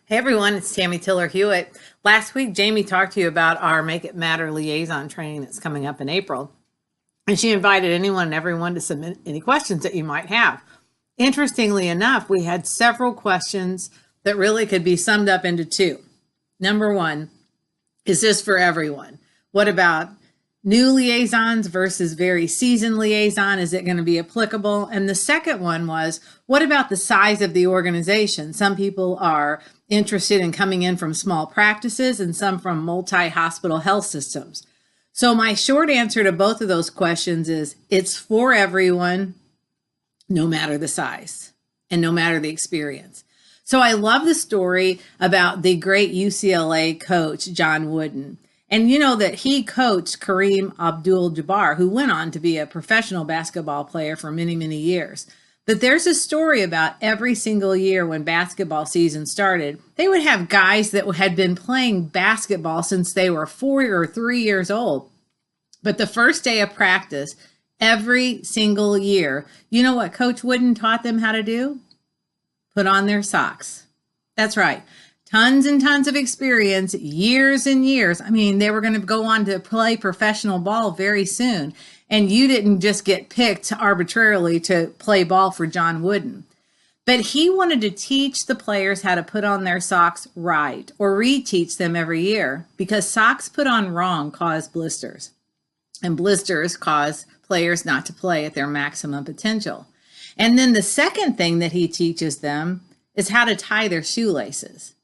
Hey everyone, it's Tammy Tiller-Hewitt. Last week, Jamie talked to you about our Make It Matter liaison training that's coming up in April. And she invited anyone and everyone to submit any questions that you might have. Interestingly enough, we had several questions that really could be summed up into two. Number one, is this for everyone? What about new liaisons versus very seasoned liaison? Is it going to be applicable? And the second one was, what about the size of the organization? Some people are interested in coming in from small practices and some from multi-hospital health systems. So my short answer to both of those questions is it's for everyone, no matter the size and no matter the experience. So I love the story about the great UCLA coach, John Wooden. And you know that he coached Kareem Abdul-Jabbar, who went on to be a professional basketball player for many, many years. But there's a story about every single year when basketball season started, they would have guys that had been playing basketball since they were 4 or 3 years old. But the first day of practice, every single year, you know what Coach Wooden taught them how to do? Put on their socks. That's right. Tons and tons of experience, years and years. I mean, they were going to go on to play professional ball very soon. And you didn't just get picked arbitrarily to play ball for John Wooden. But he wanted to teach the players how to put on their socks right, or reteach them every year, because socks put on wrong cause blisters. And blisters cause players not to play at their maximum potential. And then the second thing that he teaches them is how to tie their shoelaces.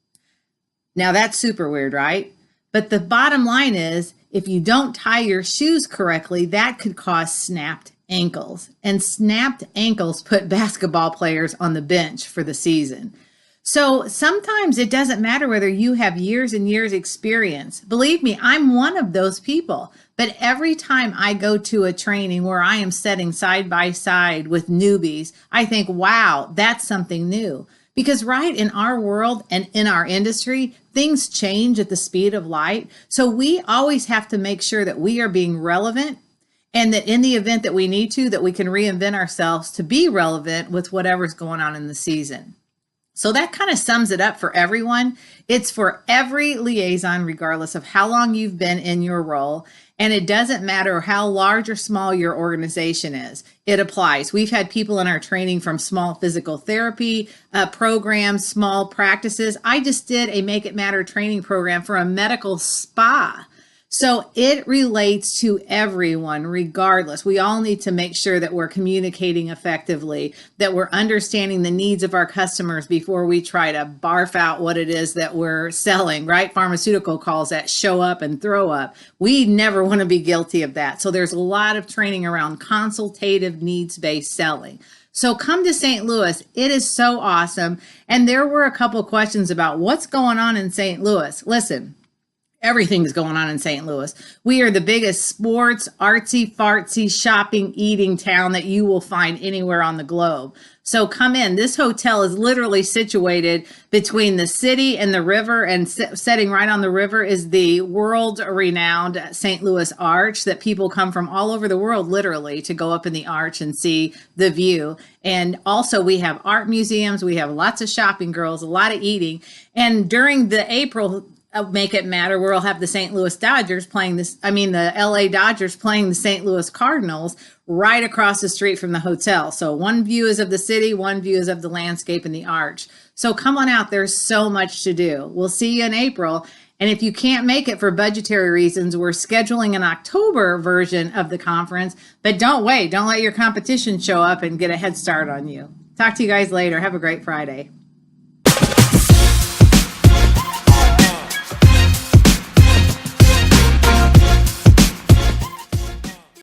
Now that's super weird, right? But the bottom line is, if you don't tie your shoes correctly, that could cause snapped ankles. And snapped ankles put basketball players on the bench for the season. So sometimes it doesn't matter whether you have years and years experience. Believe me, I'm one of those people. But every time I go to a training where I am sitting side by side with newbies, I think, wow, that's something new. Because right in our world and in our industry, things change at the speed of light. So we always have to make sure that we are being relevant, and that in the event that we need to, that we can reinvent ourselves to be relevant with whatever's going on in the season. So that kind of sums it up for everyone. It's for every liaison, regardless of how long you've been in your role. And it doesn't matter how large or small your organization is. It applies. We've had people in our training from small physical therapy programs, small practices. I just did a Make It Matter training program for a medical spa. So it relates to everyone, regardless. We all need to make sure that we're communicating effectively, that we're understanding the needs of our customers before we try to barf out what it is that we're selling, right? Pharmaceutical calls that show up and throw up. We never want to be guilty of that. So there's a lot of training around consultative needs-based selling. So come to St. Louis. It is so awesome. And there were a couple of questions about what's going on in St. Louis. Listen. Everything's going on in St. Louis. We are the biggest sports, artsy-fartsy, shopping, eating town that you will find anywhere on the globe. So come in. This hotel is literally situated between the city and the river, and setting right on the river is the world-renowned St. Louis Arch that people come from all over the world, literally, to go up in the arch and see the view. And also we have art museums. We have lots of shopping girls, a lot of eating. And during the April Make It Matter, where we'll have the St. Louis Dodgers playing the LA Dodgers playing the St. Louis Cardinals right across the street from the hotel. So one view is of the city, one view is of the landscape and the arch. So come on out. There's so much to do. We'll see you in April. And if you can't make it for budgetary reasons, we're scheduling an October version of the conference. But don't wait. Don't let your competition show up and get a head start on you. Talk to you guys later. Have a great Friday.